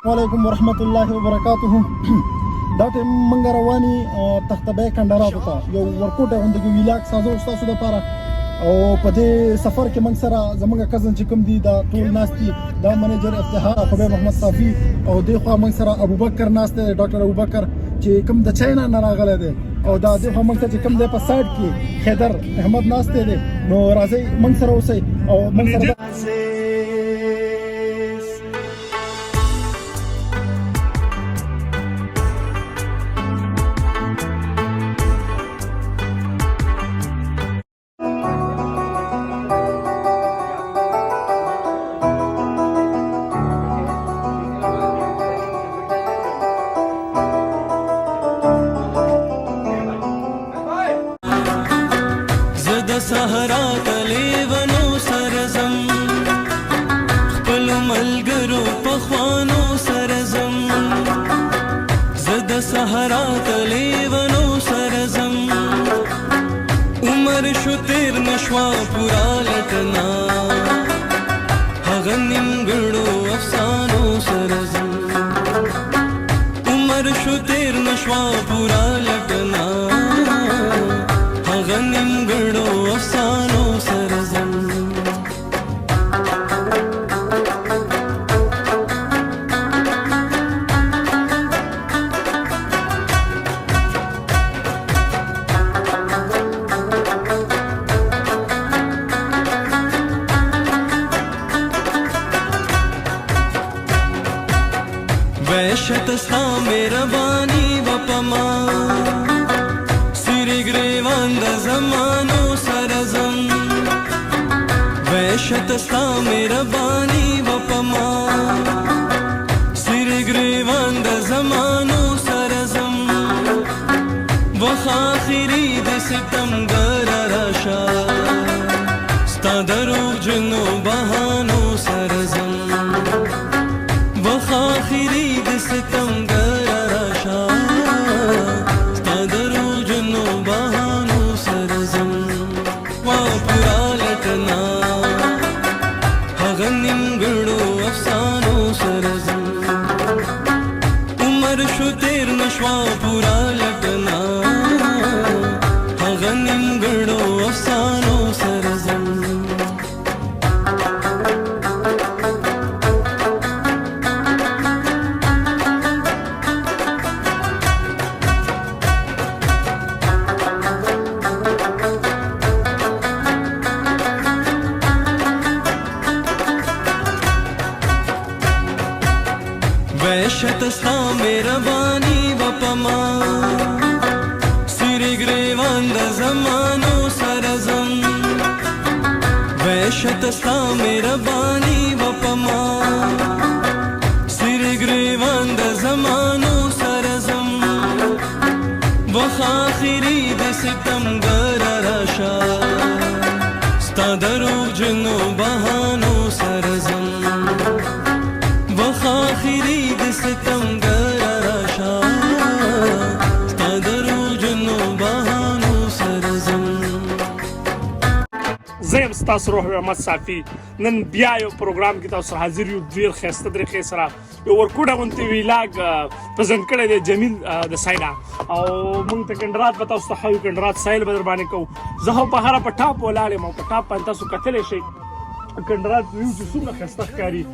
वालेकुम वरहमतुल्लाहि वबरकातुहू دا منګ رواني تختبه کندرات ته یو ورکوټه غونډه کې ویلاک سازو تاسو د پاره او په دې سفر کې من سره زمونږ کزن چې کوم دي دا ټول ناستي دا منیجر افتخار خدای محمد صافي او د خو من سره ابوبکر ناسته ډاکټر ابوبکر چې کوم د چاینا نه راغله دي او دا د خو من ته چې کوم د په سایډ کې خیدر احمد ناسته دي نو راځي من سره اوسئ او من سره सहारा कलेवनो सरजम खपल मलगरो पखवानो सरजम जद सहारा कलेवनो सरजम उमर शुतिर नशवा पुरा लटना हगनिम गड़ो अफसानो सरजम उमर शुतिर नशवा पुरा लटना हगनिम गड़ो अफसानो सरजम वैशत सा मेरा बानी वपमा सिरे ग्रेवांद जमानो सरजम वैशत सा मेरा बानी वपमा सिरे ग्रेवांद जमानो सरजम वखाखिरी दे सितम गराशा स्तादरो जनो बहानो सरजम वखाखिरी दे सितम गराशा स्तादरो जनो बहानो सरजम वापुरा लटना हगनिम गड़ो अफसानो सरजम उमर शुतिर नशवा पुरा लटना हगनिम गड़ो अफसानो सरजम वैशत सा मेरा बानी वपमा सिरे ग्रेवांद जमानो सरजम वैशत सा मेरा बानी वपमा सिरे ग्रेवांद जमानो सरजम वखाखिरी दे सितम गराशा स्तादरो जनो बहानो सरजम वखाखिरी दे सितम गराशा स्तादरो जनो बहानो सरजम زیم ستاسو روح محمد صافي نن بیا یو پروګرام کې تاسو حاضر یو ډیر ښایسته طریقې سره یو ورکوټه غونډې ویلاګ پرزنټ کړی دی جمیل د سایډه او موږ ته کندرات به تاسو ته ښایو کندرات سایل به در باندې کوو زه خو په هره په ټاپ ولاړ یم او په ټاپ باندې تاسو کتلی شئ کندرات ویو چې څومره ښایسته ښکاري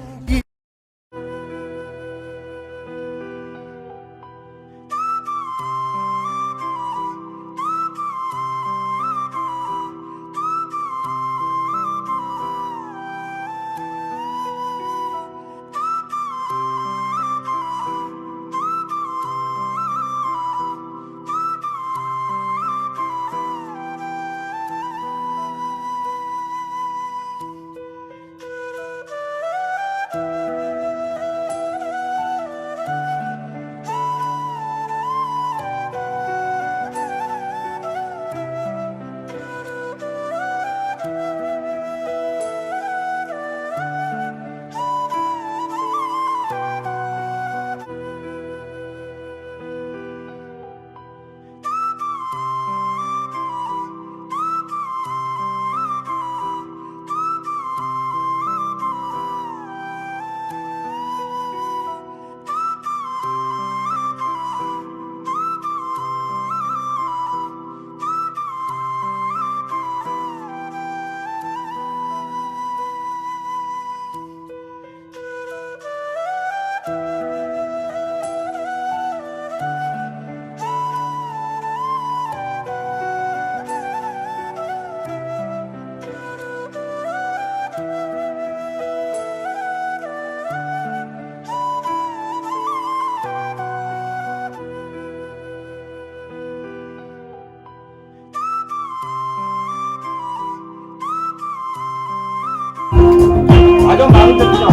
هغه ما ته